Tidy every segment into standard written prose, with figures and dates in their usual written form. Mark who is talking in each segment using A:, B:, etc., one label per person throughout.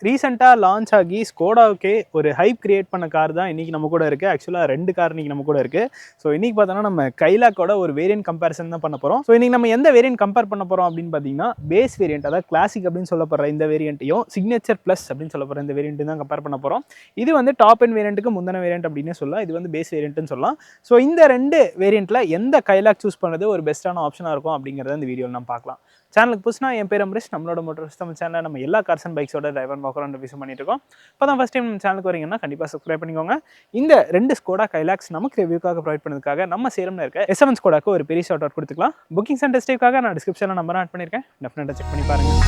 A: ரீசெண்டாக லான்ச் ஆகி ஸ்கோடாவுக்கே ஒரு ஹைப் கிரியேட் பண்ண கார் தான் இன்றைக்கி நம்ம கூட இருக்குது. ஆக்சுவலாக 2 கார் இன்றைக்கி நம்ம கூட இருக்குது. ஸோ இன்றைக்கி பார்த்தோன்னா நம்ம கைலாக்கோட ஒரு வேரியன்ட் கம்பேரிசன் தான் பண்ண போகிறோம். ஸோ இன்றைக்கி நம்ம எந்த வேரியன்ட் கம்பேர் பண்ண போகிறோம் அப்படின்னு பார்த்தீங்கன்னா பேஸ் வேரியன்ட், அதாவது கிளாசிக் அப்படின்னு சொல்லப்படுற இந்த வேரியண்ட்டையும் சிக்னேச்சர் ப்ளஸ் அப்படின்னு சொல்லப்படுற இந்த வேரியன்ட் தான் கம்பேர் பண்ண போகிறோம். இது வந்து டாப் எண்ட் வேரியண்ட்டுக்கு முந்தின வேரியன்ட் அப்படின்னு சொல்லலாம். இது வந்து பேஸ் வேரியன்ட்னு சொல்லலாம். ஸோ இந்த 2 வேரியண்ட்டில் எந்த கைலாக் சூஸ் பண்ணுறது ஒரு பெஸ்ட்டான ஆப்ஷனாக இருக்கும் அப்படிங்கிறத இந்த வீடியோவில் நம்ம பார்க்கலாம். சேனலுக்கு புதுசுனா என் பேர் அம்ரிஷ். நம்மளோட மோட்டர்ஸ் தமிழ் சேனலில் நம்ம எல்லா கார்ஸ் அண்ட் பைக்ஸோட டிரைவர் பார்க்குறோம் ரிவ்யூ பண்ணிட்டு இருக்கோம். இப்போ தான் ஃபஸ்ட் டைம் நம்ம சேனலுக்கு வரீங்கன்னா கண்டிப்பாக சப்ஸ்கிரைப் பண்ணிக்கோங்க. இந்த 2 ஸ்கோடா கைலாக்ஸ் நமக்கு ரிவ்யூக்காக ப்ரொவைட் பண்ணதுக்காக நம்ம சேலம்ல இருக்க S7 ஸ்கோடாக்கு ஒரு பெரிய ஷார்ட் அவுட் கொடுத்துக்கலாம். புக்கிங்ஸ் அண்ட் டெஸ்டிவ்காக நான் டிஸ்கிரிப்ஷனில் நம்பர் ஆட் பண்ணியிருக்கேன். டெஃபினட்டாக செக் பண்ணி பாருங்கள்.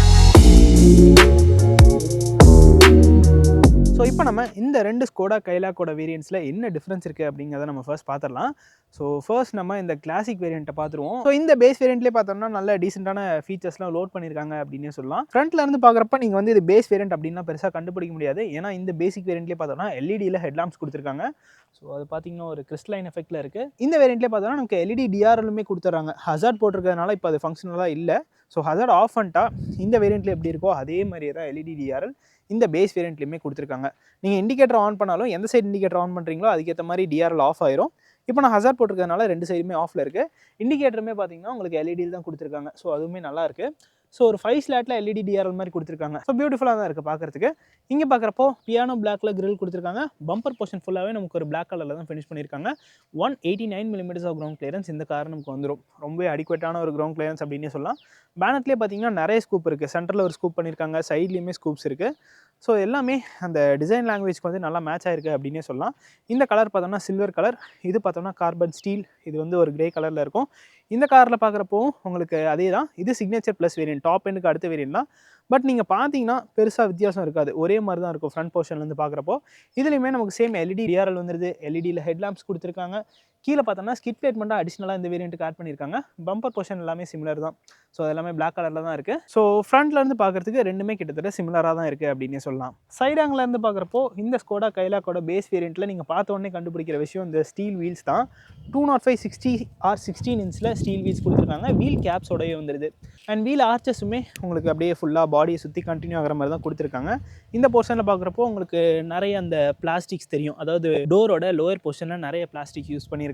A: ஸோ இப்போ நம்ம இந்த 2 ஸ்கோடா கைலாக்கோட வேரியன்ட்ஸில் என்ன டிஃப்ரென்ஸ் இருக்குது அப்படிங்கிறத நம்ம ஃபர்ஸ்ட் பார்த்துடலாம். ஸோ ஃபர்ஸ்ட் நம்ம இந்த கிளாசிக் வேரியண்ட்டை பார்த்துருவோம். ஸோ இந்த பேஸ் வேரியண்ட்லேயே பார்த்தோம்னா நல்ல டீசெண்டான ஃபீச்சர்ஸ்லாம் லோட் பண்ணியிருக்காங்க அப்படின்னே சொல்லலாம். ஃப்ரண்ட்ல இருந்து பார்க்குறப்ப நீங்கள் வந்து இது பேஸ் வேரியண்ட் அப்படின்னா பெருசாக கண்டுபிடிக்க முடியாது. ஏன்னா இந்த பேசிக் வேரியண்ட்லேயே பார்த்தோம்னா எல்இடியில் ஹெட்லாம்ப்ஸ் கொடுத்துருக்காங்க. ஸோ அது பார்த்தீங்கன்னா ஒரு கிறிஸ்டலைன் எஃபெக்ட்டில் இருக்குது. இந்த வேரியண்ட்லேயே பார்த்தோம்னா நமக்கு எல்இடி டிஆர்எல்லுமே கொடுத்துட்றாங்க. ஹசார்ட் போட்டிருக்கிறதுனால இப்போ அது ஃபங்க்ஷனலாக இல்லை. ஸோ ஹசார்ட் ஆஃப் பண்ணிட்டா இந்த வேரியண்ட்டில் எப்படி இருக்கோ அதே மாதிரியே தான் எல்இடி டிஆர்எல் இந்த பேஸ் வேரியண்ட்லையுமே கொடுத்துருக்காங்க. நீங்கள் இண்டிகேட்டர் ஆன் பண்ணாலும் எந்த சைடு இண்டிகேட்டர் ஆன் பண்ணுறீங்களோ அதுக்கேற்ற மாதிரி டிஆர்எல் ஆஃப் ஆயிரும். இப்போ நான் ஹசார்ட் போட்டிருக்கிறதுனால 2 சைடுமே ஆஃபில் இருக்குது. இண்டிகேட்டருமே பார்த்தீங்கன்னா உங்களுக்கு எல்இடியில் தான் கொடுத்துருக்காங்க. ஸோ அதுவுமே நல்லா இருக்குது. ஸோ ஒரு 5 ஸ்லாட்டில் எல்இடி டிஆர்எல் மாதிரி கொடுத்துருக்காங்க. ஸோ பியூட்டிஃபுல்லாக தான் இருக்குது பார்க்குறதுக்கு. இங்கே பார்க்குறப்போ பியானோ பிளாக்ல கிரில் கொடுத்துருக்காங்க. பம்பர் போர்ஷன் ஃபுல்லாகவே நமக்கு ஒரு பிளாக் கலரில் தான் ஃபினிஷ் பண்ணியிருக்காங்க. 189 mm ஆஃப் கிரவுண்ட் கிளியரன்ஸ் இந்த கார் நமக்கு வந்துடும். ரொம்ப அடிக்குவேட்டான ஒரு கிரவுண்ட் கிளியரன்ஸ் அப்படின்னே சொல்லலாம். பேனட்லேயே பார்த்தீங்கன்னா நிறைய ஸ்கூப் இருக்குது. சென்டரில் ஒரு ஸ்கூப் பண்ணியிருக்காங்க, சைட்லேயுமே ஸ்கூப்ஸ் இருக்குது. ஸோ எல்லாமே அந்த டிசைன் லாங்குவேஜ்க்கு வந்து நல்லா மேட்ச் ஆயிருக்கு அப்படின்னே சொல்லலாம். இந்த கலர் பார்த்தோம்னா சில்வர் கலர், இது பார்த்தோம்னா கார்பன் ஸ்டீல், இது வந்து ஒரு கிரே கலரில் இருக்கும். இந்த காரில் பார்க்குறப்போ உங்களுக்கு அதே தான். இது சிக்னேச்சர் ப்ளஸ் வேரியன்ட், டாப் எண்டுக்கு அடுத்த வேரியன்ட் தான். பட் நீங்கள் பார்த்தீங்கன்னா பெருசாக வித்தியாசம் இருக்காது, ஒரே மாதிரி தான் இருக்கும் ஃப்ரண்ட் போர்ஷன்லேருந்து பார்க்குறப்போ. இதுலேயுமே நமக்கு சேம் எல்இடி டிஆர்எல் வந்துருது. எல்இடியில் ஹெட்லாம்ப்ஸ் கொடுத்துருக்காங்க. கீழே பார்த்தோம்னா ஸ்கிட் பிளேட் மட்டும் அடிஷ்னலாக இந்த வேரியண்ட்டுக்கு ஆட் பண்ணியிருக்காங்க. பம்பர் போர்ஷன் எல்லாமே சிமிலர் தான். ஸோ எல்லாமே பிளாக் கலரில் தான் இருக்குது. ஸோ ஃப்ரண்ட்லேருந்து பார்க்குறதுக்கு ரெண்டுமே கிட்டத்தட்ட சிமிலராக தான் இருக்குது அப்படின்னே சொல்லலாம். சைட் ஆங்கிலேருந்து பார்க்குறப்போ இந்த ஸ்கோடா கைலாக்கோட பேஸ் வேரியண்ட்டில் நீங்கள் பார்த்த உடனே கண்டுபிடிக்கிற விஷயம் இந்த ஸ்டீல் வீல்ஸ் தான். 205/60R16 இன்ச்சில் ஸ்டீல் வீல்ஸ் கொடுத்துருக்காங்க. வீல் கேப்ஸோடய வந்துடுது. அண்ட் வீல் ஆர்ச்சஸுமே உங்களுக்கு அப்படியே ஃபுல்லாக பாடியை சுற்றி கண்டினியூ ஆகிற மாதிரி தான் கொடுத்துருக்காங்க. இந்த போர்ஷனில் பார்க்குறப்போ உங்களுக்கு நிறைய அந்த பிளாஸ்டிக்ஸ் தெரியும். அதாவது டோரோட லோயர் போர்ஷனில் நிறைய பிளாஸ்டிக் யூஸ் பண்ணியிருக்காங்க.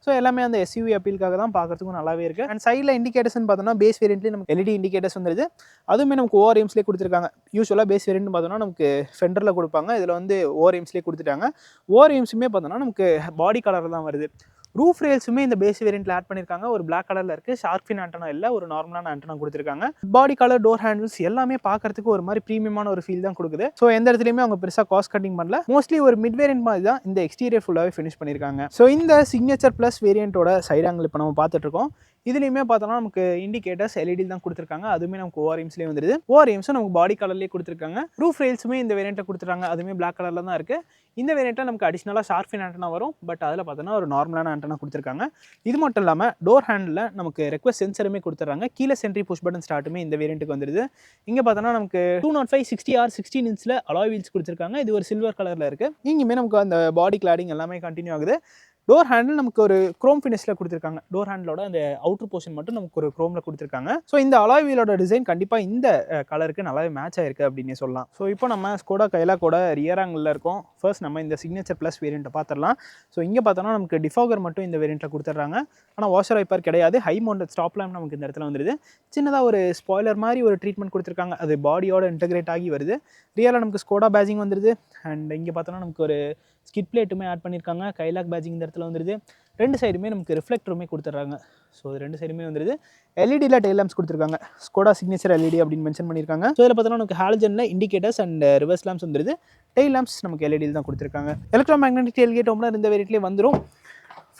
A: ஸோ எல்லாமே அந்த எஸ்யூவி அப்பீலுக்காக தான் பார்க்குறதுக்கும் நல்லாவே இருக்குது. அண்ட் சைடில் இண்டிகேட்டர்ஸ்னு பார்த்தோம்னா பேஸ் வேரியண்ட்லேயே நமக்கு எல்இடி இண்டிகேட்டர்ஸ் வந்துடுது. அதுவுமே நமக்கு ஓஆர்எம்ஸ்லேயே கொடுத்துருக்காங்க. யூஸ்வலாக பேஸ் வேரியன்ட்னு பார்த்தோம்னா நமக்கு ஃபெண்டரில் கொடுப்பாங்க. இதில் வந்து ஓஆர்எம்ஸ்லேயே கொடுத்துட்டாங்க. ஓஆர்எம்ஸுமே பார்த்தோம்னா நமக்கு பாடி கலரில் தான் வருது. ரூஃப் ரேல்ஸுமே இந்த பேஸ் வேரியண்ட்டில் ஆட் பண்ணியிருக்காங்க. ஒரு பிளாக் கலரில் இருக்குது. ஷார்க் ஃபின் ஆண்டனா இல்லை, ஒரு நார்மலான ஆண்டனா கொடுத்துருக்காங்க. பாடி கலர், டோர் ஹேண்டில்ஸ் எல்லாமே பார்க்கறதுக்கு ஒரு மாதிரி ப்ரீமியமான ஒரு ஃபீல் தான் கொடுக்குது. ஸோ எந்த இடத்துலையுமே அவங்க பெருசாக காஸ்ட் கட்டிங் பண்ணல. மோஸ்ட்லி ஒரு மிட் வேரியன்ட் மாதிரி தான் இந்த எக்ஸ்டீரியர் ஃபுல்லாகவே ஃபினிஷ் பண்ணியிருக்காங்க. ஸோ இந்த சிக்னேச்சர் ப்ளஸ் வேரியண்ட்டோட சைட் ஆங்கிள் இப்போ நம்ம பார்த்துட்ருக்கோம். இதுலேயுமே பார்த்தோம்னா நமக்கு இண்டிகேட்டர்ஸ் எல்இடியில் தான் கொடுத்துருக்காங்க. அதுவுமே நமக்கு ஓஆர்எம்ஸ்லேயே வந்துடுது. ஓஆர்எம்ஸும் நமக்கு பாடி கலர்லேயே கொடுத்துருக்காங்க. ரூஃப் ரேல்ஸுமே இந்த வேரியண்ட்டை கொடுத்துருக்காங்க. அதுவுமே பிளாக் கலரில் தான் இருக்குது. இந்த வேரியண்ட்டில் நமக்கு அடிஷ்னலாக ஷார்க் ஃபின் ஆண்டனா வரும். பட் அதில் பார்த்தோன்னா ஒரு நார்மலான ஆண்டனா கொடுத்துருக்காங்க. இது மட்டும் இல்லாமல் டோர் ஹேண்டில் நமக்கு ரெக்வஸ்ட் சென்சருமே கொடுத்துட்றாங்க. கீழே சென்ட்ரி புஷ் பட்டன் ஸ்டார்ட்டுமே இந்த வேரியண்ட்டுக்கு வந்துடுது. இங்கே பார்த்தோன்னா நமக்கு 205/60R16 இன்ச்சில் அலாய் வீல்ஸ் கொடுத்துருக்காங்க. இது ஒரு சில்வர் கலரில் இருக்குது. இங்கேயுமே நமக்கு அந்த பாடி கிளாடிங் எல்லாமே கண்டினியூ ஆகுது. டோர் ஹேண்டில் நமக்கு ஒரு குரோம் ஃபினிஷில் கொடுத்துருக்காங்க. டோர் ஹேண்டிலோட அந்த அவுட்டர் போர்ஷன் மட்டும் நமக்கு ஒரு குரோமில் கொடுத்துருக்காங்க. ஸோ இந்த அலாய் வீலோட டிசைன் கண்டிப்பாக இந்த கலருக்கு நல்லாவே மேட்ச் ஆயிருக்கு அப்படின்னு சொல்லலாம். ஸோ இப்போ நம்ம ஸ்கோடா கைலாக்கோட ரியர் ஆங்கிளில் இருக்கோம். ஃபர்ஸ்ட் நம்ம இந்த சிக்னேச்சர் ப்ளஸ் வேரியண்ட்டை பார்த்துடலாம். ஸோ இங்கே பார்த்தோன்னா நமக்கு டிஃபாகர் மட்டும் இந்த வேரியண்ட்டில் கொடுத்துட்றாங்க. ஆனால் வாஷர் வைப்பர் கிடையாது. ஹை மவுண்டட் ஸ்டாப் லேம்ப் நமக்கு இந்த இடத்துல வந்துடுது. சின்னதாக ஒரு ஸ்பாய்லர் மாதிரி ஒரு ட்ரீட்மெண்ட் கொடுத்துருக்காங்க. அது பாடியோட இன்டெகிரேட் ஆகி வருது. ரியலாக நமக்கு ஸ்கோடா பேஜிங் வந்துடுது. அண்ட் இங்கே பார்த்தோன்னா நமக்கு ஒரு ஸ்கிட் பிளேட்டுமே ஆட் பண்ணியிருக்காங்க. கைலாக் பேஜிங் இந்த இடத்துல வந்துடுது. 2 சைடுமே நமக்கு ரிஃப்ளெக்டருமே கொடுத்துட்றாங்க. ஸோ 2 சைடுமே வந்துடுது. எல்இடியில் டெய்ல் லேம்ப்ஸ் கொடுத்துருக்காங்க. ஸ்கோடா சிக்னேச்சர் எல்இடி அப்படின்னு மென்ஷன் பண்ணியிருக்காங்க. ஸோ இதில் பார்த்தோன்னா நமக்கு ஹாலஜனில் இண்டிகேட்டர்ஸ் அண்ட் ரிவர்ஸ் லேம்ப்ஸ் வந்துடுது. டெய்ல் லேம்ப்ஸ் நமக்கு எல்இடியில் தான் கொடுத்துருக்காங்க. எலக்ட்ரோ மேக்னெட்டிக் டெயில்கேட் ஓம்னர் இந்த வேரியண்ட்லேயே வந்துடும்.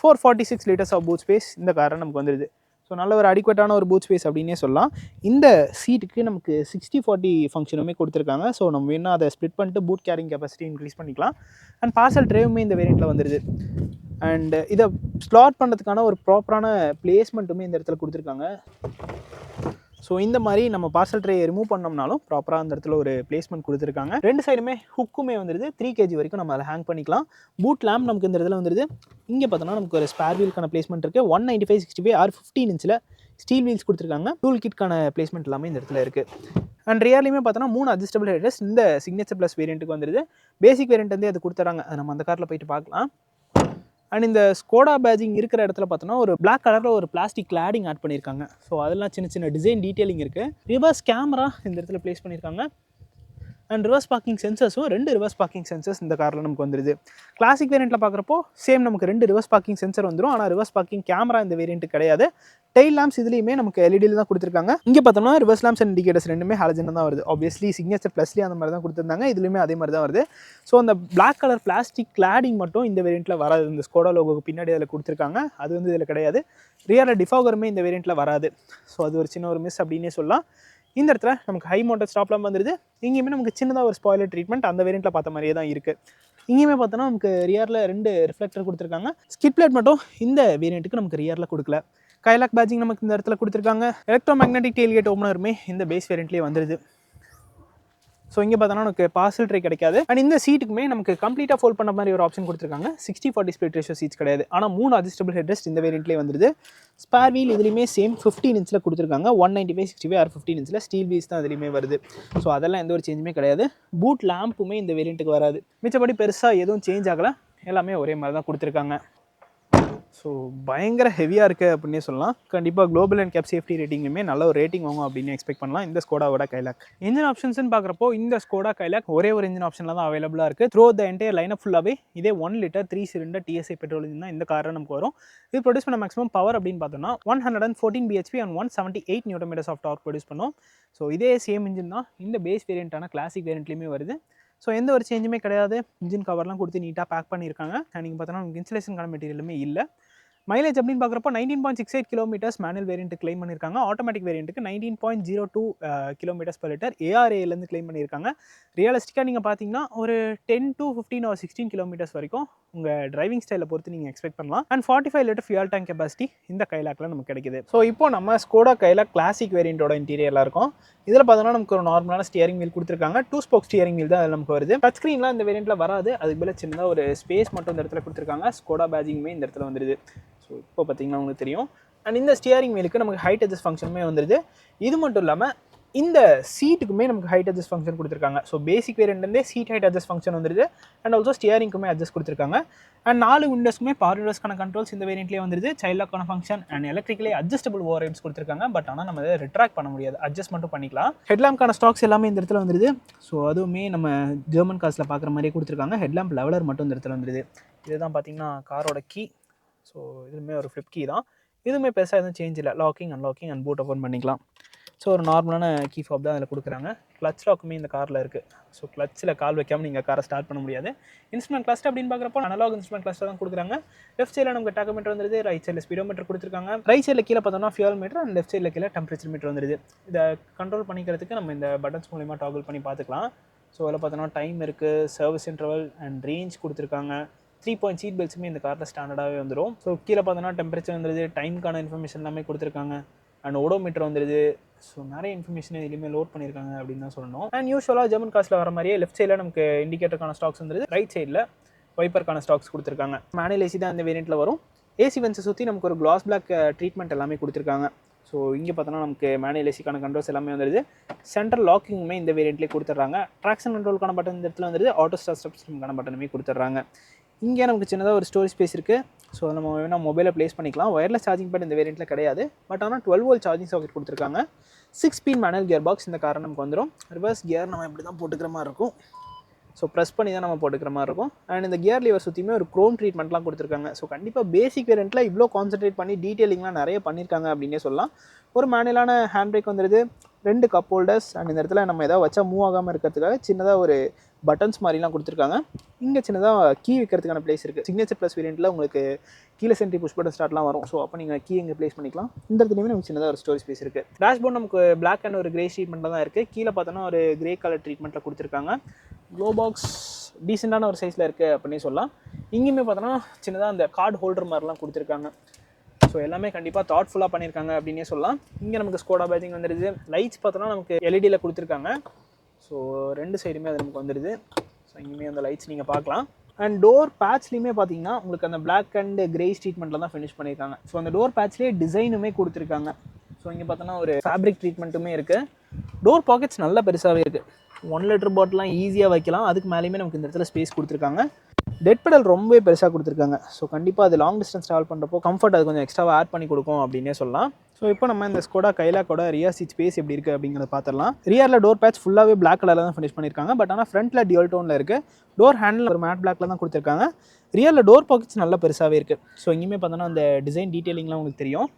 A: 446 liters ஆஃப் பூட் ஸ்பேஸ் இந்த காரை நமக்கு வந்துடுது. ஸோ நல்ல ஒரு அடிக்குவேட்டான ஒரு பூட் ஸ்பேஸ் அப்படின்னே சொல்லலாம். இந்த சீட்டுக்கு நமக்கு 60/40 ஃபங்க்ஷனுமே கொடுத்துருக்காங்க. ஸோ நம்ம வேணால் அதை ஸ்ப்ளிட் பண்ணிட்டு பூட் கேரிங் கெப்பாசிட்டி இன்க்ரீஸ் பண்ணிக்கலாம். அண்ட் பார்சல் ட்ரேவுமே இந்த வேரியண்ட்டில் வந்துடுது. அண்ட் இதை ஸ்லாட் பண்ணுறதுக்கான ஒரு ப்ராப்பரான பிளேஸ்மெண்ட்டுமே இந்த இடத்துல கொடுத்துருக்காங்க. ஸோ இந்த மாதிரி நம்ம பார்சல் ட்ரே ரிமூவ் பண்ணோம்னாலும் ப்ராப்பராக அந்த இடத்துல ஒரு பிளேஸ்மெண்ட் கொடுத்துருக்காங்க. 2 சைடுமே ஹுக்குமே வந்துடுது. 3 kg வரைக்கும் நம்ம அதை ஹேங் பண்ணிக்கலாம். பூட் லேம்ப் நமக்கு இந்த இடத்துல வந்துடுது. இங்கே பார்த்தோன்னா நமக்கு ஒரு ஸ்பேர் வீலுக்கான பிளேஸ்மெண்ட் இருக்குது. 195/65R15 இன்ச்சில் ஸ்டீல் வீல்ஸ் கொடுத்துருக்காங்க. டூல் கிட்கான பிளேஸ்மெண்ட் எல்லாமே இந்த இடத்துல இருக்குது. அண்ட் ரியர்லையுமே பார்த்தோன்னா 3 அட்ஜஸ்டபிள் ஹெட்ரெஸ்ட் இந்த சிக்னேச்சர் ப்ளஸ் வேரியண்ட்டுக்கு வந்துருது. பேசிக் வேரியண்ட் வந்து அது கொடுத்துறாங்க, அதை நம்ம அந்த காரில் போயிட்டு பார்க்கலாம். அண்ட் இந்த ஸ்கோடா பேஜிங் இருக்கிற இடத்துல பார்த்தோன்னா ஒரு பிளாக் கலரில் ஒரு பிளாஸ்டிக் கிளாடிங் ஆட் பண்ணியிருக்காங்க. ஸோ அதெல்லாம் சின்ன சின்ன டிசைன் டீட்டெயிலிங் இருக்குது. ரிவர்ஸ் கேமரா இந்த இடத்துல ப்ளேஸ் பண்ணியிருக்காங்க. அண்ட் ரிவர்ஸ் பார்க்கிங் சென்சர்ஸும் 2 ரிவர்ஸ் பார்க்கிங் சென்சர்ஸ் இந்த காரில் நமக்கு வந்துருது. கிளாசிக் வேரியண்ட்டில் பார்க்குறப்போ சேம் நமக்கு 2 ரிவர்ஸ் பார்க்கிங் சென்சர் வந்துடும். ஆனால் ரிவர்ஸ் பார்க்கிங் கேமரா இந்த வேரியண்ட் கிடையாது. டெயில் லேம்ப்ஸ் இதுலேயுமே நமக்கு எல்இடியில் தான் கொடுத்துருக்காங்க. இங்கே பார்த்தோம்னா ரிவர்ஸ் லேம்ப்ஸ் அண்ட் இண்டிகேட்டர்ஸ் ரெண்டுமே ஹாலஜன் தான் வருது. ஆப்வியஸ்லி சிக்னேச்சர் ப்ளஸ்லேயே அந்த மாதிரி தான் கொடுத்துருந்தாங்க, இதுலேயுமே அதே மாதிரி தான் வருது. ஸோ அந்த பிளாக் கலர் பிளாஸ்டிக் கிளாடிங் மட்டும் இந்த வேரியண்ட்டில் வராது. இந்த ஸ்கோடா லோகோக்கு பின்னாடி அதில் கொடுத்துருக்காங்க, அது வந்து இதில் கிடையாது. ரியரில் டிஃபாகருமே இந்த வேரியண்ட்டில் வராது. ஸோ அது ஒரு சின்ன ஒரு மிஸ் அப்படின்னே சொல்லலாம். இந்த இடத்துல நமக்கு ஹை மவுண்டட் ஸ்டாப்லாம் வந்துருது. இங்கேயுமே நமக்கு சின்னதாக ஒரு ஸ்பாய்லர் ட்ரீட்மெண்ட் அந்த வேரியண்ட்டில் பார்த்த மாதிரியே தான் இருக்குது. இங்கேயுமே பார்த்தோன்னா நமக்கு ரியரில் 2 ரிஃப்ளெக்டர் கொடுத்துருக்காங்க. ஸ்கிட் பிளேட் மட்டும் இந்த வேரியண்ட்டுக்கு நமக்கு ரியரில் கொடுக்கல. கைலாக் பேஜிங் நமக்கு இந்த இடத்துல கொடுத்துருக்காங்க. எலக்ட்ரோ மேக்னெட்டிக் டெயில்கேட் ஓப்பனருமே இந்த பேஸ் வேரியண்ட்லேயே வந்துருது. ஸோ இங்கே பார்த்தோன்னா நமக்கு பார்சல் ட்ரே கிடைக்காது. அண்ட் இந்த சீட்டுக்குமே நமக்கு கம்ப்ளீட்டாக ஃபோல்ட் பண்ண மாதிரி ஒரு ஆப்ஷன் கொடுத்துருக்காங்க. 60/40 ஸ்பிளிட் ரேஷியோ சீட்ஸ் கிடையாது. ஆனால் 3 அட்ஜஸ்டபிள் ஹெட்ரெஸ்ட் இந்த வேரியண்ட்லேயே வந்துருது. ஸ்பேர் வீல் இதுலேயுமே சேம் 15 இன்ச்சில் கொடுத்துருக்காங்க. 195/65 ஆர் 15 இன்ச்சில் ஸ்டீல் வீல்ஸ் தான் இதுலேயுமே வருது. ஸோ அதெல்லாம் எந்த ஒரு சேஞ்சுமே கிடையாது. பூட் லேம்புமே இந்த வேரியண்ட்டுக்கு வராது. மிச்சப்படி பெருசாக எதுவும் சேஞ்ச் ஆகலை, எல்லாமே ஒரே மாதிரி தான் கொடுத்துருக்காங்க. ஸோ பயங்கர ஹெவியாக இருக்குது அப்படின்னே சொல்லலாம். கண்டிப்பாக குளோபல் அண்ட் கேப் சேஃப்டி ரேட்டிங்குமே நல்ல ஒரு ரேட்டிங் வாங்கும் அப்படின்னு எக்ஸ்பெக்ட் பண்ணலாம் இந்த ஸ்கோடாவோட கைலாக். இன்ஜின் ஆப்ஷன்ஸ்னு பார்க்குறப்போ இந்த ஸ்கோடா கைலாக் ஒரே ஒரு இன்ஜின் ஆப்ஷனில் தான் அவைலபிளாக இருக்குது. த்ரூ த என்டையர் லைனப் ஃபுல்லாகவே இதே 1 litre 3 cylinder TSI petrol engine தான் இந்த காரில் நமக்கு வரும். இது ப்ரொடியூஸ் பண்ண மேக்ஸிமம் பவர் அப்படின்னு பார்த்தோம்னா 114 bhp and 178 Nm of torque produce பண்ணும். ஸோ இதே சேம் இன்ஜின் தான் இந்த பேஸ் வேரியண்ட்டான கிளாசிக் வேரியண்ட்லேயுமே வருது. ஸோ எந்த ஒரு சேஞ்சுமே கிடையாது. இன்ஜின் கவர்லாம் கொடுத்து நீட்டாக பேக் பண்ணியிருக்காங்க. அண்ட் நீங்கள் பார்த்தோன்னா உங்களுக்கு இன்சுலேஷனுக்கான மெட்டீரியலுமே இல்லை. மைலேஜ் அப்படின்னு பார்க்குறப்போ 19.68 கிலோமீட்டர்ஸ் மேனுவல் வேரியண்ட் கிளைம் பண்ணியிருக்காங்க. ஆட்டோமேட்டிக் வேரியண்ட்டுக்கு 19.02 கிலோமீட்டர்ஸ் per லிட்டர் ARAலேருந்து கிளைம் பண்ணியிருக்காங்க. ரியலிஸ்டிக்காக நீங்கள் பார்த்தீங்கன்னா ஒரு 10 to 15 or 16 கிலோமீட்டர்ஸ் வரைக்கும் உங்கள் டிரைவிங் ஸ்டைலை பொறுத்து நீங்கள் எக்ஸ்பெக்ட் பண்ணலாம். And 45 litre fuel tank capacity இந்த கைலாக்கில் நமக்கு கிடைக்குது. ஸோ இப்போ நம்ம ஸ்கோடா கைலாக் கிளாசிக் வேரியண்ட்டோட இன்டீரியரில் இருக்கும். இதில் பார்த்தோன்னா நமக்கு ஒரு நார்மலான ஸ்டியரிங் வீல் கொடுத்துருக்காங்க. 2 ஸ்போக் ஸ்டியரிங் வீல் தான் அதில் நமக்கு வருது. டச் ஸ்க்ரீன்லாம் இந்த வேரியண்ட்டில் வராது. அதுக்கு மேலே சின்னதாக ஒரு ஸ்பேஸ் மட்டும் இந்த இடத்துல கொடுத்துருக்காங்க. ஸ்கோடா பேஜிங்குமே இந்த இடத்துல வந்துடுது. ஸோ இப்போ பார்த்தீங்கன்னா உங்களுக்கு தெரியும். அண்ட் இந்த ஸ்டியரிங் வீலுக்கு நமக்கு ஹைட் அட்ஜஸ்ட் ஃபங்க்ஷனுமே வந்துடுது. இது மட்டும் இல்லாமல் இந்த சீட்டுக்குமே நமக்கு ஹைட் அட்ஜஸ்ட் ஃபங்க்ஷன் கொடுத்துருக்காங்க. ஸோ பேசிக் வேரியண்ட்லேருந்தே சீட் ஹைட் அட்ஜஸ்ட் ஃபங்க்ஷன் வந்துடுது. அண்ட் ஆல்சோ ஸ்டியரிங்க்குமே அட்ஜஸ்ட் கொடுத்துருக்காங்க. அண்ட் 4 விண்டோஸ்க்குமே பவர் விண்டோஸ்க்கான கண்ட்ரோல்ஸ் இந்த வேரியண்ட்லேயே வந்துடுது. சைல்ட் லாக்கான function and electrically adjustable over rides கொடுத்துருக்காங்க. பட் ஆனால் நம்ம அதை ரிட்ராக்ட் பண்ண முடியாது, அட்ஜஸ்ட் மட்டும் பண்ணிக்கலாம். ஹெட்லாம்ப்க்கான ஸ்டாக்ஸ் எல்லாமே இந்த இடத்துல வந்துடுது. ஸோ அதுவுமே நம்ம ஜெர்மன் கார்ஸில் பார்க்குற மாதிரியே கொடுத்துருக்காங்க. ஹெட்லாம்ப் லெவலர் மட்டும் இந்த இடத்துல வந்துடுது. இதுதான் பார்த்தீங்கன்னா காரோட கீ. ஸோ இதுவுமே ஒரு ஃப்ளிப் கீ தான். இதுவுமே பெருசாக எதுவும் சேஞ்ச் இல்லை. Locking unlocking and boot open பண்ணிக்கலாம். ஸோ ஒரு நார்மலான கீ ஃபாப் தான் அதில் கொடுக்குறாங்க. கிளச் லாக்குமே இந்த காரில் இருக்குது. ஸோ கிளச்சில் கால் வைக்காமல் நீங்கள் காரை ஸ்டார்ட் பண்ண முடியாது. இன்ஸ்ட்ருமெண்ட் கிளஸ்டர் அப்படின்னு பார்க்குறப்போ அனலாக் இன்ஸ்ட்ருமெண்ட் கிளஸ்டர் தான் கொடுக்குறாங்க. லெஃப்ட் சைடில் நமக்கு டாக்கோமீட்டர் வந்துருது. ரைட் சைடில் ஸ்பீடோமீட்டர் கொடுத்துருக்காங்க. ரைட் சைடில் கீழே பார்த்தோம்னா ஃபியூல் மீட்டர் அண்ட் லெஃப்ட் சைடில் கீழே டெம்பரேச்சர் மீட்டர் வந்துருது. இதை கண்ட்ரோல் பண்ணிக்கிறதுக்கு நம்ம இந்த பட்டன்ஸ் மூலிமா டாகிள் பண்ணி பார்த்துக்கலாம். ஸோ அதில் பார்த்தோன்னா டைம் இருக்குது, சர்வீஸ் இன்டர்வல் அண்ட் ரேஞ்ச் கொடுத்துருக்காங்க. 3 point சீட் பெல்ட்ஸுமே இந்த காரில் ஸ்டாண்டர்டாகவே வந்துடும். ஸோ கீழே பார்த்தோன்னா டெம்பரேச்சர் வந்துடுது, டைமுக்கான இன்ஃபர்மேஷன் எல்லாமே கொடுத்துருக்காங்க. அண்ட் ஓடோமீட்டர் வந்துடுது. ஸோ நிறைய இன்ஃபர்மேஷன் இதுலேயுமே லோட் பண்ணியிருக்காங்க அப்படின்னு தான் சொல்லணும். அண்ட் யூஸ்வலாக ஜெர்மன் கார்ஸில் வர மாதிரியே லெஃப்ட் சைடில் நமக்கு இண்டிகேட்டருக்கான ஸ்டாக்ஸ் வந்துடுது. ரைட் சைடில் வைப்பருக்கான ஸ்டாக்ஸ் கொடுத்துருக்காங்க. மேனுவல் ஏசி தான் இந்த வேரியண்ட்டில் வரும். ஏசி வென்ஸை சுற்றி நமக்கு ஒரு கிளாஸ் பிளாக் ட்ரீட்மெண்ட் எல்லாமே கொடுத்துருக்காங்க. ஸோ இங்கே பார்த்தோன்னா நமக்கு மேனுவல் ஏசிக்கான கண்ட்ரோல்ஸ் எல்லாமே வந்துடுது. சென்ட்ரல் லாக்கிங்குமே இந்த வேரியண்ட்லேயே கொடுத்துட்றாங்க. ட்ராக்ஷன் கண்ட்ரோலுக்கான பட்டன் இந்த இடத்துல வந்துடுது. ஆட்டோ ஸ்டார்ட் ஸ்டெப்ஸ்க்கான பட்டனுமே கொடுத்துட்றாங்க. இங்கே நமக்கு சின்னதாக ஒரு ஸ்டோரேஜ் ஸ்பேஸ் இருக்குது. ஸோ நம்ம வேணால் மொபைலை ப்ளேஸ் பண்ணிக்கலாம். ஒயர்லெஸ் சார்ஜிங் பேட் இந்த வேரியண்ட்டில் கிடையாது. பட் ஆனால் 12 volt சார்ஜிங் சாக்கெட் கொடுத்துருக்காங்க. 6 speed மேனுவல் கியர் பாக்ஸ் இந்த காரை நமக்கு வந்துடும். ரிவர்ஸ் கியர் நம்ம இப்படி தான் போட்டுக்கிற மாதிரி இருக்கும். ஸோ ப்ரெஸ் பண்ணி தான் நம்ம போட்டுக்கிற மாதிரி இருக்கும். அண்ட் இந்த கியர் லிவர் சுற்றியுமே ஒரு க்ரோம் ட்ரீட்மெண்ட்லாம் கொடுத்துருக்காங்க. ஸோ கண்டிப்பாக பேசிக் வேரியண்ட்டில் இவ்வளோ கான்சன்ட்ரேட் பண்ணி டீட்டெயிலிங்லாம் நிறைய பண்ணியிருக்காங்க அப்படின்னே சொல்லலாம். ஒரு மேனுவலான ஹேண்ட் பிரேக் வந்துடுது. 2 கப் ஹோல்டர்ஸ் அண்ட் இந்த இடத்துல நம்ம எதாவது வச்சா மூவ் ஆகாமல் இருக்கிறதுக்காக சின்னதாக ஒரு பட்டன்ஸ் மாதிரிலாம் கொடுத்துருக்காங்க. இங்கே சின்னதாக கீ வைக்கிறதுக்கான பிளேஸ் இருக்குது. சிக்னேச்சர் ப்ளஸ் வேரியண்ட்டில் உங்களுக்கு கீழே சென்ட்ரி புஷ் பட்டன் ஸ்டார்ட்லாம் வரும். ஸோ அப்போ நீங்கள் கீ இங்கே ப்ளேஸ் பண்ணிக்கலாம். இந்த இடத்துலையுமே நமக்கு சின்னதாக ஒரு ஸ்டோரேஜ் ஸ்பேஸ் இருக்குது. டேஷ்போர்ட் நமக்கு பிளாக் அண்ட் ஒரு கிரே ட்ரீட்மெண்ட்டில் தான் இருக்குது. கீழே பார்த்தோன்னா ஒரு கிரே கலர் ட்ரீட்மெண்ட்டில் கொடுத்துருக்காங்க. க்ளோ பாக்ஸ் டீசெண்டான ஒரு சைஸில் இருக்குது அப்படின்னு சொல்லலாம். இங்கேயுமே பார்த்தோன்னா சின்னதாக அந்த கார்டு ஹோல்டர் மாதிரிலாம் கொடுத்துருக்காங்க. ஸோ எல்லாமே கண்டிப்பாக தாட்ஃபுல்லாக பண்ணியிருக்காங்க அப்படின்னே சொல்லலாம். இங்கே நமக்கு ஸ்கோடா பேஜிங் வந்துடுது. லைட்ஸ் பார்த்தோன்னா நமக்கு எல்இடியில் கொடுத்துருக்காங்க. ஸோ 2 சைடுமே அது நமக்கு வந்துடுது. ஸோ இங்கேயுமே அந்த லைட்ஸ் நீங்கள் பார்க்கலாம். அண்ட் டோர் பேட்ச்லேயுமே பார்த்தீங்கன்னா உங்களுக்கு அந்த பிளாக் அண்ட் கிரே ட்ரீட்மெண்ட்டில் தான் ஃபினிஷ் பண்ணியிருக்காங்க. ஸோ அந்த டோர் பேட்ச்லேயே டிசைனுமே கொடுத்துருக்காங்க. ஸோ இங்கே பார்த்தோன்னா ஒரு ஃபேப்ரிக் ட்ரீட்மெண்ட்டுமே இருக்குது. டோர் பாக்கெட்ஸ் நல்லா பெருசாகவே இருக்குது. 1 லிட்டர் பாட்டிலாம் ஈஸியாக வைக்கலாம். அதுக்கு மேலேயுமே நமக்கு இந்த இடத்துல ஸ்பேஸ் கொடுத்துருக்காங்க. டெட் பெடல் ரொம்பவே பெருசாக கொடுத்துருக்காங்க. ஸோ கண்டிப்பாக அது லாங் டிஸ்டன்ஸ் ட்ராவல் பண்ணுறப்போ கம்ஃபர்ட் அது கொஞ்சம் எக்ஸ்ட்ராவாக ஆட் பண்ணி கொடுக்கும் அப்படின்னே சொல்லலாம். ஸோ இப்போ நம்ம இந்த ஸ்கோடா கைலாக்கோட ரியர் சீட் ஸ்பேஸ் எப்படி இருக்குது அப்படிங்கிறத பார்த்துடலாம். ரியரில் டோர் பேட்ச் ஃபுல்லாகவே பிளாக் கலரில் தான் ஃபினிஷ் பண்ணியிருக்காங்க. பட் ஆனால் ஃப்ரண்ட்டில் டியூல் டோனில் இருக்குது. டோர் ஹேண்டில் ஒரு மேட் பிளாக்ல தான் கொடுத்துருக்காங்க. ரியரில் டோர் பாக்கெட்ஸ் நல்லா பெருசாகவே இருக்குது. ஸோ இங்கேயுமே பார்த்தோன்னா அந்த டிசைன் டீட்டெயிலிங்லாம் உங்களுக்கு தெரியும்.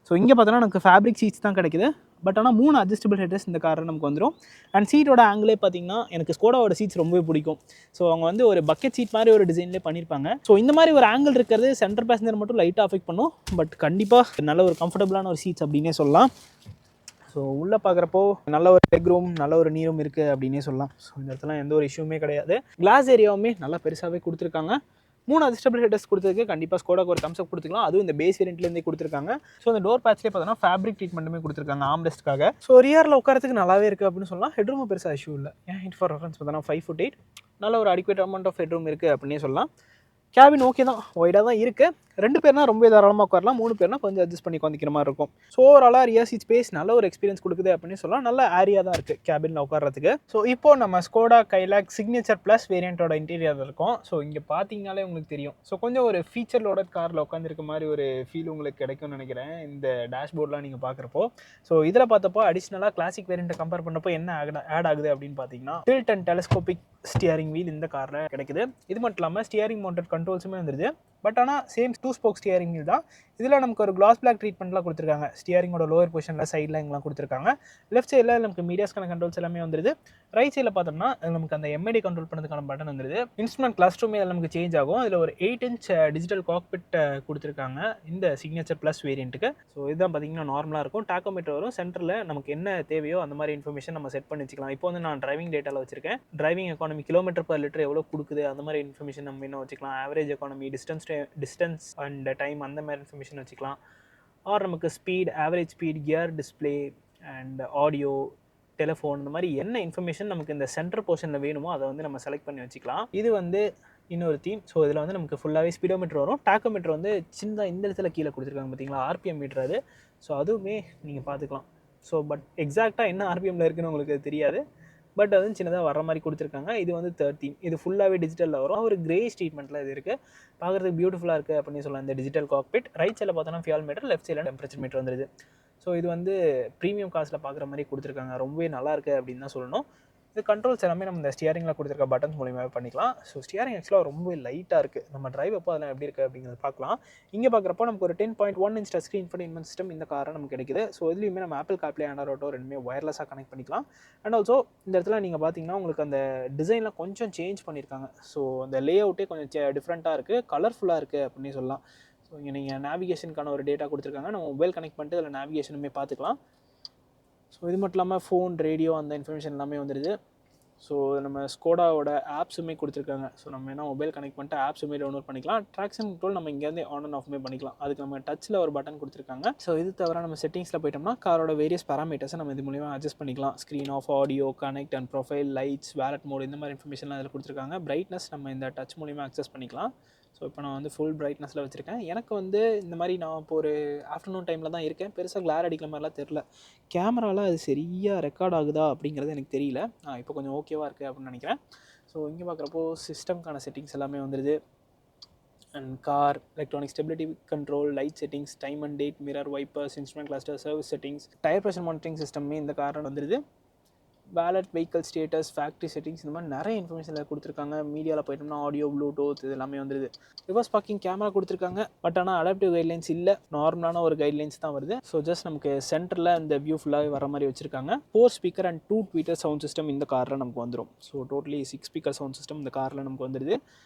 A: ஸோ இங்கே பார்த்தோன்னா நமக்கு ஃபேப்ரிக் சீட்ஸ் தான் கிடைக்குது. பட் ஆனால் 3 அட்ஜஸ்டபிள் ஹெட்ரஸ் இந்த காரில் நமக்கு வந்துடும். அண்ட் சீட்டோட ஆங்கிளே பார்த்தீங்கன்னா எனக்கு ஸ்கோடாவோட சீட்ஸ் ரொம்பவே பிடிக்கும். ஸோ அவங்க வந்து ஒரு பக்கெட் சீட் மாதிரி ஒரு டிசைன்லேயே பண்ணியிருப்பாங்க. ஸோ இந்த மாதிரி ஒரு ஆங்கிள் இருக்கிறது சென்டர் பேசஞ்சர் மட்டும் லைட்டாக அஃபெக்ட் பண்ணும். பட் கண்டிப்பாக நல்ல ஒரு கம்ஃபர்டபுளான ஒரு சீட்ஸ் அப்படின்னே சொல்லலாம். ஸோ உள்ளே பார்க்குறப்போ நல்ல ஒரு லெக் ரூம், நல்ல ஒரு நீ ரூம் இருக்குது அப்படின்னே சொல்லலாம். ஸோ இந்த இடத்துல எந்த ஒரு இஷ்யூமே கிடையாது. கிளாஸ் ஏரியாவுமே நல்லா பெருசாகவே கொடுத்துருக்காங்க. 3 அட்ஜஸ்டபிள் ஹெட்ரஸ் கொடுத்ததுக்கு கண்டிப்பாக ஸ்கோடாக்கு ஒரு தம்ஸ் அப் கொடுத்துக்கலாம். அதுவும் இந்த பேஸ் வேரியண்ட்லேருந்தே கொடுத்துருக்காங்க. ஸோ இந்த டோர் பேட்ச்லேயே பார்த்தோன்னா ஃபேப்ரிக் ட்ரீட்மெண்ட்டுமே கொடுத்துருக்காங்க ஆம்ரெஸ்ட்காக. ஸோ ரியரில் உட்காரத்துக்கு நல்லாவே இருக்குது அப்படின்னு சொல்லலாம். ஹெட்ரூம் பெருசாக இஷ்யூ இல்லை. ஏன் ஹிட் ஃபார் ரெஃபரன்ஸ் பார்த்தோன்னா 5'8", நல்ல ஒரு அடிக்வேட் அமௌண்ட் ஆஃப் ஹெட்ரூம் இருக்குது அப்படின்னே சொல்லலாம். கேபின் ஓகே தான், ஒய்டாக தான் இருக்குது. 2 பேர்னா ரொம்ப தாராளமாக உட்காரலாம். 3 பேர்னா கொஞ்சம் அட்ஜஸ்ட் பண்ணி உட்காந்துக்கிற மாதிரி இருக்கும். ஸோ ஓவராலாக ரியர் சீட் ஸ்பேஸ் நல்ல ஒரு எக்ஸ்பீரியன்ஸ் கொடுக்குது அப்படின்னு சொல்லலாம். நல்ல ஏரியா தான் இருக்குது கேபினில் உட்காரத்துக்கு. ஸோ இப்போ நம்ம ஸ்கோடா கைலாக் சிக்னேச்சர் ப்ளஸ் வேரியண்ட்டோட இன்டீரியர் இருக்கும். ஸோ இங்கே பார்த்தீங்கனாலே உங்களுக்கு தெரியும். ஸோ கொஞ்சம் ஒரு ஃபீச்சரோட காரில் உட்காந்துருக்க மாதிரி ஒரு ஃபீல் உங்களுக்கு கிடைக்கும்னு நினைக்கிறேன் இந்த டேஷ்போர்ட்லாம் நீங்கள் பார்க்குறப்போ. ஸோ இதில் பார்த்தப்போ அடிஷ்னலாக கிளாசிக் வேரியண்ட்டை கம்பேர் பண்ணப்போ என்ன ஆட் ஆகுது அப்படின்னு பார்த்தீங்கன்னா tilt and telescopic steering wheel இந்த காரில் கிடைக்குது. இது மட்டும் இல்லாமல் ஸ்டியரிங் மவுண்டட் கண்ட்ரோல்ஸுமே வந்துருது. பட் ஆனால் சேம் 2 ஸ்போக் ஸ்டியரிங் வீல் தான். இதில் நமக்கு ஒரு கிளாஸ் பிளாக் ட்ரீட்மெண்ட்லாம் கொடுத்துருக்காங்க. ஸ்டியரிங்கோட லோவர் பொசிஷனில் சைடில் இங்கெல்லாம் கொடுத்துருக்காங்க. லெஃப்ட் சைடில் நமக்கு மீடியாஸ்க்கான கண்ட்ரோல்ஸ் எல்லாமே வந்துருது. ரைட் சைடில் பார்த்தோம்னா நமக்கு அந்த எம்ஐடி கண்ட்ரோல் பண்ணதுக்கான பட்டன் வந்துருது. இன்ஸ்ட்ருமெண்ட் கிளஸ்டருமே அதில் நமக்கு சேஞ்ச் ஆகும். இதில் ஒரு 8 இன்ச் டிஜிட்டல் காக்பிட் கொடுத்துருக்காங்க இந்த சிக்னேச்சர் ப்ளஸ் வேரியண்ட்டுக்கு. ஸோ இதுதான் பார்த்தீங்கன்னா நார்மலாக இருக்கும். டாக்கோமீட்டர் வரும். சென்டரில் நமக்கு என்ன தேவையோ அந்த மாதிரி இன்ஃபர்மேஷன் நம்ம செட் பண்ணி வச்சுக்கலாம். இப்போ வந்து நான் டிரைவிங் டேட்டாவில் வச்சிருக்கேன். Driving economy kilometre per litre எவ்வளோ கொடுக்குது அந்த மாதிரி இன்ஃபர்மேஷன் நம்ம என்ன வச்சுக்கலாம். Average economy, distance and time அந்த மாதிரி இன்ஃபர்மேஷன் வச்சுக்கலாம். ஆர் நமக்கு speed, average speed, gear display and audio, telephone இந்த மாதிரி என்ன இன்ஃபர்மேஷன் நமக்கு இந்த சென்டர் போர்ஷனில் வேணுமோ அதை வந்து நம்ம செலக்ட் பண்ணி வச்சுக்கலாம். இது வந்து இன்னொரு தீம். ஸோ இதில் வந்து நமக்கு ஃபுல்லாகவே ஸ்பீடோமீட்டர் வரும். டாக்கோமீட்டர் வந்து சின்னதாக இந்த இடத்துல கீழே கொடுத்துருக்காங்க பார்த்தீங்களா, ஆர்பிஎம் மீட்டர் அது. ஸோ அதுவுமே நீங்கள் பார்த்துக்கலாம். ஸோ பட் எக்ஸாக்டாக என்ன ஆர்பிஎம்மில் இருக்குன்னு உங்களுக்கு தெரியாது. பட் அது சின்னதாக வர மாதிரி கொடுத்துருக்காங்க. இது வந்து 3rd தீம். இது ஃபுல்லாகவே டிஜிட்டலில் வரும். ஒரு கிரே ட்ரீட்மெண்ட்டில் இது இருக்குது. பார்க்குறதுக்கு பியூட்டிஃபுல்லாக இருக்குது அப்படின்னு சொல்லலாம் இந்த டிஜிட்டல் காக்பிட். ரைட் சைடில் பார்த்தோன்னா ஃபியூல் மீட்டர், லெஃப்ட் சைடில் டெம்பரேச்சர் மீட்டர் வந்துருது. ஸோ இது வந்து ப்ரீமியம் காசில் பார்க்குற மாதிரி கொடுத்துருக்காங்க. ரொம்பவே நல்லா இருக்குது அப்படின்னு தான் சொல்லணும். இது கண்ட்ரோல்ஸ் எல்லாமே நம்ம இந்த ஸ்டியரிங்கில் கொடுத்துருக்க பட்டன்ஸ் மூலியமாக பண்ணிக்கலாம். ஸோ ஸ்டியரிங் ஆக்சுவலாக ரொம்ப லைட்டாக இருக்குது. நம்ம டிரைவ் அப்போ அதெல்லாம் எப்படி இருக்குது அப்படிங்கிறத பார்க்கலாம். இங்கே பார்க்குறப்போ நமக்கு ஒரு 10.1 இன்ச் டச் ஸ்க்ரீன் இன்ஃபர்டெயின்மென்ட் சிஸ்டம் இந்த காரை நமக்கு கிடைக்குது. ஸோ இதுலேயுமே நம்ம ஆப்பிள் கார்ப்ளே, ஆண்ட்ராய்ட் ஆட்டோ ரெண்டுமே ஒயர்லெஸ்ஸாக கனெக்ட் பண்ணிக்கலாம். அண்ட் ஆல்சோ இந்த இடத்துல நீங்கள் பார்த்தீங்கன்னா உங்களுக்கு அந்த டிசைனில் கொஞ்சம் சேஞ்ச் பண்ணியிருக்காங்க. ஸோ அந்த லே அவுட்டே கொஞ்சம் டிஃப்ரெண்ட்டாக இருக்குது, கலர்ஃபுல்லாக இருக்குது அப்படின்னு சொல்லலாம். ஸோ இங்கே நீங்கள் நேவிகேஷனுக்கான ஒரு டேட்டா கொடுத்துருக்காங்க. நம்ம மொபைல் கனெக்ட் பண்ணிட்டு அதில் நேவிகேஷனுமே பார்த்துக்கலாம். ஸோ இது மட்டும் இல்லாமல் ஃபோன், ரேடியோ அந்த இன்ஃபர்மேஷன் எல்லாமே வந்துடுது. ஸோ நம்ம ஸ்கோடாவோட ஆப்ஸுமே கொடுத்துருக்காங்க. ஸோ நம்ம என்ன மொபைல் கனெக்ட் பண்ணிட்டு ஆப்ஸுமே டவுன்லோட் பண்ணிக்கலாம். ட்ராக்ஷன் கண்ட்ரோல் நம்ம இங்கேருந்து ஆன் அண்ட் ஆஃப்மே பண்ணிக்கலாம். அதுக்கு நம்ம டச்சில் ஒரு பட்டன் கொடுத்துருக்காங்க. ஸோ இது தவிர நம்ம செட்டிங்ஸில் போயிட்டோம்னா காரோட வேரியஸ் பேராமீட்டர்ஸை நம்ம இது மூலிமா அட்ஜஸ்ட் பண்ணிக்கலாம். Screen off, audio, connect and profile, lights, valet mode இந்த மாதிரி இன்ஃபர்மேஷன்லாம் அதில் கொடுத்துருக்காங்க. பிரைட்னஸ் நம்ம இந்த டச் மூலிமா அக்சஸ் பண்ணிக்கலாம். ஸோ இப்போ நான் வந்து ஃபுல் பிரைட்னஸில் வச்சுருக்கேன். எனக்கு வந்து இந்த மாதிரி நான் இப்போ ஒரு ஆஃப்டர்நூன் டைமில் தான் இருக்கேன். பெருசாக கிளார் அடிக்கிற மாதிரிலாம் தெரில. கேமராவில் அது சரியாக ரெக்கார்ட் ஆகுதா அப்படிங்கிறது எனக்கு தெரியல. இப்போ கொஞ்சம் ஓகேவாக இருக்குது அப்படின்னு நினைக்கிறேன். ஸோ இங்கே பார்க்குறப்போ சிஸ்டம்க்கான செட்டிங்ஸ் எல்லாமே வந்துடுது. And car, electronic stability control, light settings, time and date, mirror, wipers, instrument cluster, service settings, tyre pressure monitoring சிஸ்டமே இந்த காரில் வந்துடுது. Valet, vehicle status, factory settings இந்த மாதிரி நிறைய இன்ஃபர்மேஷனில் கொடுத்துருக்காங்க. மீடியாவில் போயிட்டோம்னா ஆடியோ, ப்ளூடூத் இது எல்லாமே வந்துடுது. ரிவர்ஸ் பார்க்கிங் கேமரா கொடுத்துருக்காங்க. பட் ஆனால் அடாப்டிவ் கைட்லைன்ஸ் இல்லை, நார்மலான ஒரு கைட்லைன்ஸ் தான் வருது. ஸோ ஜஸ்ட் நமக்கு சென்டரில் இந்த வியூ ஃபுல்லாகவே வர மாதிரி வச்சிருக்காங்க. 4 speaker and 2 tweeter sound system இந்த காரில் நமக்கு வந்துடும். So totally 6 speaker sound system இந்த காரில் நமக்கு வந்துடுது.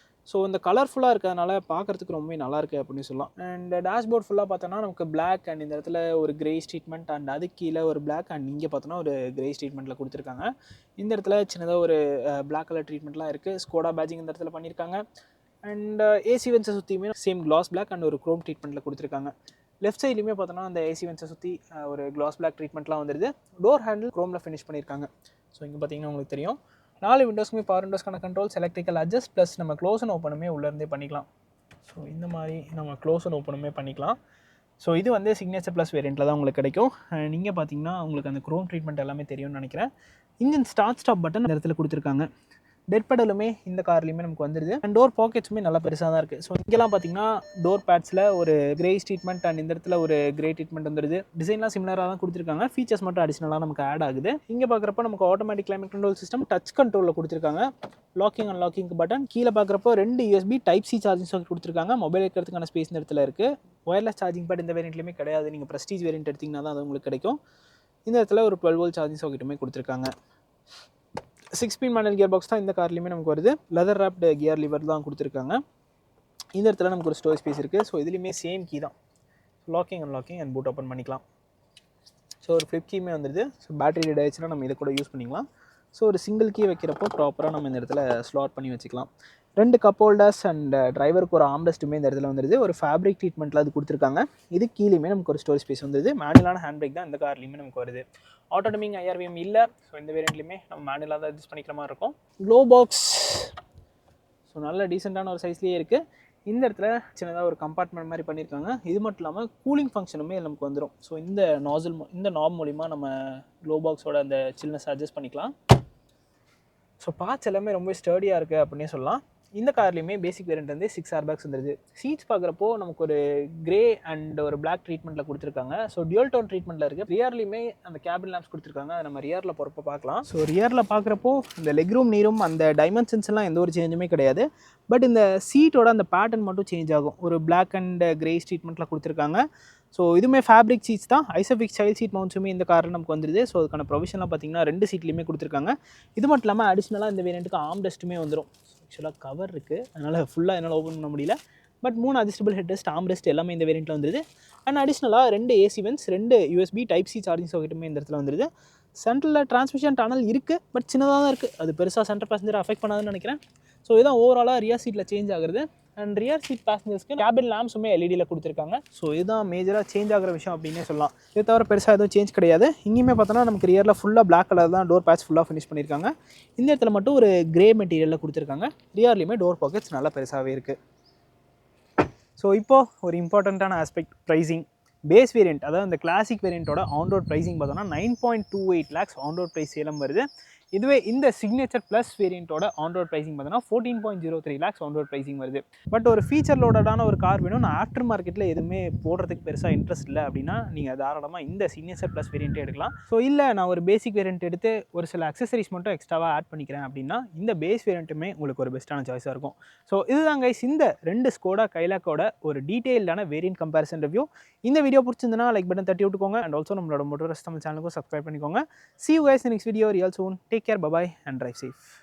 A: ஸோ இந்த கலர்ஃபுல்லாக இருக்கிறதுனால பார்க்குறதுக்கு ரொம்பவே நல்லாயிருக்கு அப்படின்னு சொல்லலாம். அண்ட் டேஷ்போர்ட் ஃபுல்லாக பார்த்தோன்னா நமக்கு பிளாக் அண்ட் இந்த இடத்துல ஒரு கிரே ட்ரீட்மெண்ட் அண்ட் அதுக்கு கீழே ஒரு பிளாக் அண்ட் இங்கே பார்த்தோன்னா ஒரு கிரே ட்ரீட்மெண்ட்டில் கொடுத்துருக்காங்க. இந்த இடத்துல சின்னதாக ஒரு பிளாக் கலர் ட்ரீட்மெண்ட்லாம் இருக்குது. ஸ்கோடா பேஜிங் இந்த இடத்துல பண்ணியிருக்காங்க. அண்ட் ஏசி வென்ஸை சுற்றியுமே சேம் கிளாஸ் பிளாக் அண்ட் ஒரு க்ரோம் ட்ரீட்மெண்ட்டில் கொடுத்துருக்காங்க. லெஃப்ட் சைட்லையுமே பார்த்தோன்னா அந்த ஏசி வென்ஸை சுற்றி ஒரு கிளாஸ் பிளாக் ட்ரீட்மெண்ட்லாம் வந்துடுது. டோர் ஹேண்டில் க்ரோமில் ஃபினிஷ் பண்ணியிருக்காங்க. ஸோ இங்கே பார்த்தீங்கன்னா உங்களுக்கு தெரியும் 4 விண்டோஸ்க்குமே பவர் விண்டோஸ்க்கான கண்ட்ரோல்ஸ், எலக்ட்ரிக்கல் அட்ஜஸ்ட் ப்ளஸ் நம்ம க்ளோஸ் அண்ட் ஓப்பனுமே உள்ளேருந்தே பண்ணிக்கலாம். ஸோ இந்த மாதிரி நம்ம க்ளோஸ் அண்ட் ஓப்பனுமே பண்ணிக்கலாம். ஸோ இது வந்து சிக்னேச்சர் ப்ளஸ் வேரியண்ட்டில் தான் உங்களுக்கு கிடைக்கும். நீங்கள் பார்த்தீங்கன்னா உங்களுக்கு அந்த க்ரோம் ட்ரீட்மெண்ட் எல்லாமே தெரியும்னு நினைக்கிறேன். இன்ஜின் ஸ்டாப் பட்டன் இந்த இடத்துல கொடுத்துருக்காங்க. டெட் பெடலுமே இந்த கார்லையுமே நமக்கு வந்துடுது. அண்ட் டோர் பாக்கெட்ஸுமே நல்லா பெருசாக தான் இருக்குது. ஸோ இங்கெல்லாம் பார்த்தீங்கன்னா டோர் பேட்ஸில் ஒரு கிரே ட்ரீட்மெண்ட் அண்ட் இந்த இடத்துல ஒரு கிரே ட்ரீட்மெண்ட் வந்துடுது. டிசைன்லாம் சிமிலராக தான் கொடுத்துருக்காங்க. ஃபீச்சர்ஸ் மட்டும் அடிஷனலாக நமக்கு ஆட் ஆகுது. இங்கே பார்க்குறப்ப நமக்கு automatic climate control system touch கண்ட்ரோலில் கொடுத்துருக்காங்க. Locking and locking button. கீழே பார்க்குறப்போ 2 USB Type-C சார்ஜிங் சாக்கெட் கொடுத்துருக்காங்க. மொபைல் வைக்கிறதுக்கான ஸ்பேஸ் இந்த இடத்துல இருக்குது. ஒயர்லெஸ் சார்ஜிங் பேட் இந்த வேரியண்ட்லையுமே கிடையாது. நீங்கள் ப்ரெஸ்டீஜ் வேரியண்ட் எடுத்திங்கன்னா தான் அது உங்களுக்கு கிடைக்கும். இந்த இடத்துல ஒரு 12 volt சார்ஜிங் சாக்கெட்டுமே கொடுத்துருக்காங்க. 6-speed manual gear box தான் இந்த கார்லையுமே நமக்கு வருது. லெதர் ராப்டு கியர் லிவர் தான் கொடுத்துருக்காங்க. இந்த இடத்துல நமக்கு ஒரு ஸ்டோரேஜ் ஸ்பேஸ் இருக்குது. ஸோ இதுலேயுமே சேம் கீ தான். லாக்கிங் அண்ட் பூட் ஓப்பன் பண்ணிக்கலாம். ஸோ ஒரு ஃப்ளிப் கீமே வந்துடுது. ஸோ பேட்டரி டெட் ஆயிடுச்சுன்னா நம்ம இதை கூட யூஸ் பண்ணிக்கலாம். ஸோ ஒரு சிங்கிள் கீ வைக்கிறப்போ ப்ராப்பராக நம்ம இந்த இடத்துல ஸ்லாட் பண்ணி வச்சுக்கலாம். 2 கப் ஹோல்டர்ஸ் அண்ட் டிரைவருக்கு ஒரு ஆம்ரெஸ்ட்டுமே இந்த இடத்துல வந்துடுது. ஒரு ஃபேப்ரிக் ட்ரீட்மெண்ட்டில் அது கொடுத்துருக்காங்க. இது கீழேயுமே நமக்கு ஒரு ஸ்டோரேஜ் ஸ்பேஸ் வந்துடுது. மேனுவலான ஹேண்ட் பிரேக் தான் இந்த கார்லையுமே நமக்கு வருது. ஆட்டோனமிக் IRVM இல்லை. ஸோ இந்த வேரியண்ட்லையுமே நம்ம மேனுவலாக தான் அட்ஜஸ்ட் பண்ணிக்கிற மாதிரி இருக்கும். க்ளோ பாக்ஸ் ஸோ நல்ல டீசெண்டான ஒரு சைஸ்லேயே இருக்குது. இந்த இடத்துல சின்னதாக ஒரு கம்பார்ட்மெண்ட் மாதிரி பண்ணியிருக்காங்க. இது மட்டும் இல்லாமல் கூலிங் ஃபங்க்ஷனுமே நமக்கு வந்துடும். ஸோ இந்த நாப் மூலிமா நம்ம க்ளோ பாக்ஸோட அந்த சில்னஸ் அட்ஜஸ்ட் பண்ணிக்கலாம். ஸோ பார்ட்ஸ் எல்லாமே ரொம்ப ஸ்டர்டியாக இருக்குது அப்படின்னே சொல்லலாம். இந்த கார்லையுமே பேசிக் வேரியண்ட் வந்து 6 airbags வந்துருது. சீட்ஸ் பார்க்குறப்போ நமக்கு ஒரு கிரே அண்ட் ஒரு பிளாக் ட்ரீட்மெண்ட்டில் கொடுத்துருக்காங்க. ஸோ டியூல் டோன் ட்ரீட்மெண்ட்டில் இருக்குது. ரியர்லையுமே அந்த கேபின் லேம்ப்ஸ் கொடுத்துருக்காங்க. அதை நம்ம ரியரில் போகிறப்போ பார்க்கலாம். ஸோ ரியரில் பார்க்குறப்போ இந்த லெக் ரூம் நீரும் அந்த டைமென்ஷன்ஸ்லாம் எந்த ஒரு சேஞ்சுமே கிடையாது. பட் இந்த சீட்டோட அந்த பேட்டர்ன் மட்டும் சேஞ்ச் ஆகும். ஒரு பிளாக் அண்ட் கிரே ட்ரீட்மெண்ட்டில் கொடுத்துருக்காங்க. ஸோ இதுவுமே ஃபேப்ரிக் சீட்ஸ் தான். ஐசோஃபிக்ஸ் சைல்ட் சீட் மவுண்ட்ஸுமே இந்த காரில் நமக்கு வந்துடுது. ஸோ அதுக்கான ப்ரொவிஷன்லாம் பார்த்தீங்கன்னா 2 சீட்லையுமே கொடுத்துருக்காங்க. இது மட்டும் இல்லாமல் அடிஷ்னலாக இந்த வேரியண்ட்டுக்கு ஆம்ரெஸ்ட்டுமே வந்துடும். ஆக்சுவலாக கவர் இருக்குது, அதனால் ஃபுல்லாக என்னால் ஓப்பன் பண்ண முடியல. பட் 3 அட்ஜஸ்டபிள் ஹெட்ரெஸ்ட் ஆம்ரெஸ்ட் எல்லாமே இந்த வேரியண்ட்டில் வந்துடுது. அண்ட் அடிஷ்னலாக 2 AC vents, 2 USB Type-C charging சாக்கெட்டுமே இந்த இடத்துல வந்துடுது. சென்ட்ரலில் டிரான்ஸ்மிஷன் டனல் இருக்குது, பட் சின்னதாக தான் இருக்குது. அது பெருசாக சென்டர் பேசஞ்சர் அஃபெக்ட் பண்ணாதுன்னு நினைக்கிறேன். ஸோ இதுதான் ஓவராலாக ரியர் சீட்டில் சேஞ்ச் ஆகுது. அண்ட் ரியர் சீட் பேசஞ்சர்ஸ்க்கு கேபின் லேம்ப்ஸுமே LED கொடுத்துருக்காங்க. ஸோ இதுதான் மேஜராக சேஞ்ச் ஆகிற விஷயம் அப்படின்னே சொல்லலாம். இது தவிர பெருசாக எதுவும் சேஞ்ச் கிடையாது. இங்கேயுமே பார்த்தோன்னா நமக்கு ரியரில் ஃபுல்லாக பிளாக் கலர் தான் டோர் பேட்ச் ஃபுல்லாக ஃபினிஷ் பண்ணியிருக்காங்க. இந்த இடத்துல மட்டும் ஒரு கிரே மெட்டீரியலில் கொடுத்துருக்காங்க. ரியர்லையுமே டோர் பாக்கெட்ஸ் நல்லா பெருசாகவே இருக்குது. ஸோ இப்போது ஒரு இம்பார்ட்டண்ட்டான ஆஸ்பெக்ட் ப்ரைஸிங். பேஸ் வேரியண்ட் அதாவது இந்த கிளாசிக் வேரியண்ட்டோட ஆன் ரோட் ப்ரைஸிங் பார்த்தோன்னா 9.28 lakhs on road price Salem வருது. இதுவே இந்த சிக்னேச்சர் ப்ளஸ் வேரியண்ட்டோட ஆன் ரோட் ப்ரைஸிங் பார்த்தோன்னா 14.03 lakhs ஆன் ரோட் ப்ரைஸிங் வருது. பட் ஒரு ஃபீச்சர் லோடடான ஒரு கார் வேணும், நான் ஆஃப்டர் மார்க்கெட்டில் எதுவுமே போடுறதுக்கு பெருசாக இன்ட்ரெஸ்ட் இல்லை அப்படின்னா நீங்கள் தாராளமாக இந்த சிக்னேச்சர் ப்ளஸ் வேரியண்ட்டே எடுக்கலாம். ஸோ இல்லை நான் ஒரு பேசிக் வேரியண்ட் எடுத்து ஒரு சில அக்சசரிஸ் மட்டும் எக்ஸ்ட்ராவாக ஆட் பண்ணிக்கிறேன் அப்படின்னா இந்த பேஸ் வேரியண்ட்டுமே உங்களுக்கு ஒரு பெஸ்ட்டான சாய்ஸாக இருக்கும். ஸோ இதுதான் கைஸ் இந்த 2 ஸ்கோடா கைலாக்கோட ஒரு டீட்டெயில்டான வேரியண்ட் கம்பேரிசன் ரிவ்யூ. இந்த வீடியோ பிடிச்சிருந்தனா லைக் பட்டன் தட்டி விட்டுக்கோங்க. அண்ட் ஆல்சோ நம்மளோட மோட்டோரஸ் தமிழ் சேனலுக்கும் சப்ஸ்கிரைப் பண்ணிக்கோங்க. See you guys in the next video real soon. Take care, bye bye and drive safe.